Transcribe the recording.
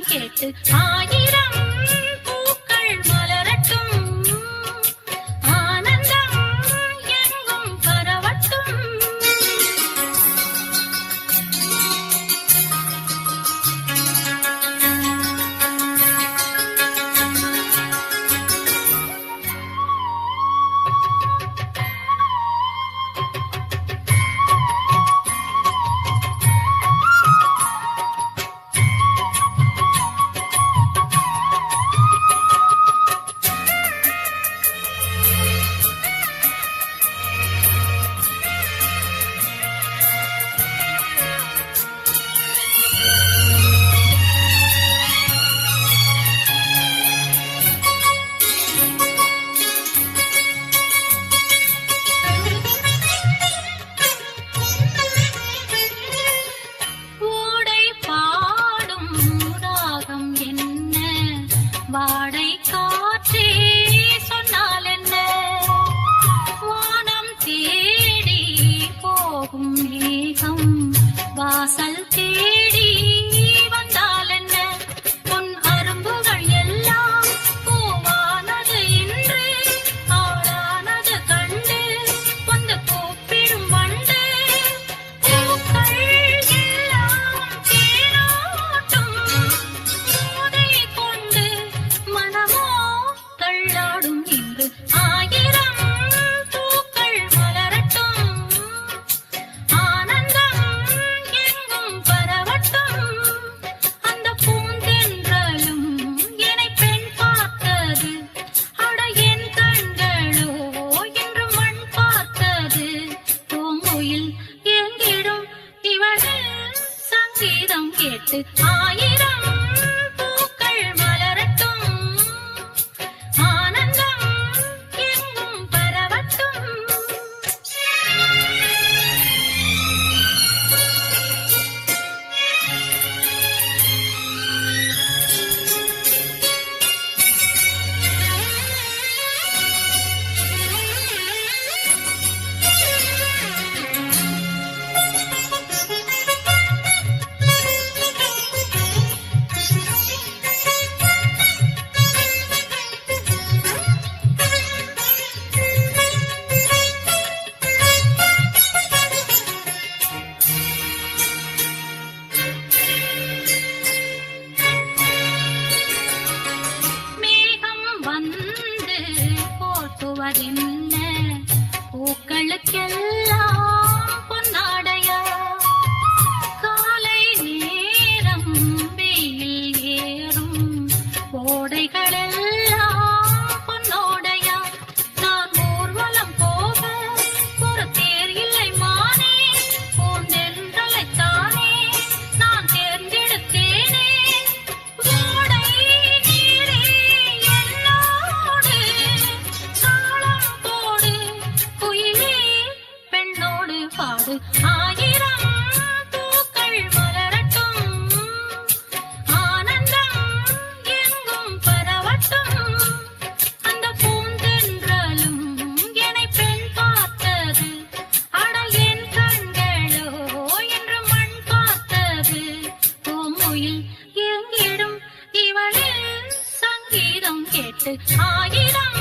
கேட்டு ஆயிரம் பூக்கள் மலரட்டும், ஆனந்தம் எங்கும் பரவட்டும். வாடை காற்றே சொன்னால் என்ன, வானம் தேடி போகும் மேகம் வாசல் தேடி வந்தால் என்ன, பொன் அரும்புகள் எல்லாம் பூவானது இன்று ஆளானது கண்டு வந்து கூப்பிடும் வண்டு, பூக்கள் எல்லாம் தேரோட்டும் போதை கொண்டு மனமோ தள்ளாடும் இன்று ஆயிரம் பூக்கள் மலரட்டும், ஆனந்தம் எங்கும் பரவட்டும். அந்த பூந்தென்றலும் என்னை பெண் பார்த்தது, அட என் கண்களோ என்று மண் பார்த்தது, பூங்குயில் எங்கிடும் இவளின் சங்கீதம் கேட்டு ஆயிரம் பூக்கள் மலரட்டும், ஆனந்தம் எங்கும் பரவட்டும். மேகம் வந்து போட்டுவதென்ன, பூக்களுக்கெல்லாம் பொன்னாடையா, காலை நேரம் வெயில் ஏறும் கோடைகளெல்லாம் பொன்னோடையா, நான் ஊர்வலம் போக ஒரு தேர் இல்லை மானே, பூந்தென்றலைத்தானே நான் தேர்ந்தெடுத்தேனே, ஓடை நீரே என்னோடு தாளம் போடு, குயிலே பெண்ணோடு பாடு, ஆயிரம் பூக்கள் மலரட்டும், ஆனந்தம் எங்கும் பரவட்டும். அந்த பூந்தென்றலும் என்னை பெண் பார்த்தது, அட என் கண்களோ என்று மண் பார்த்தது, பூங்குயில் எங்கிடும் இவளின் சங்கீதம் கேட்டு ஆயிரம்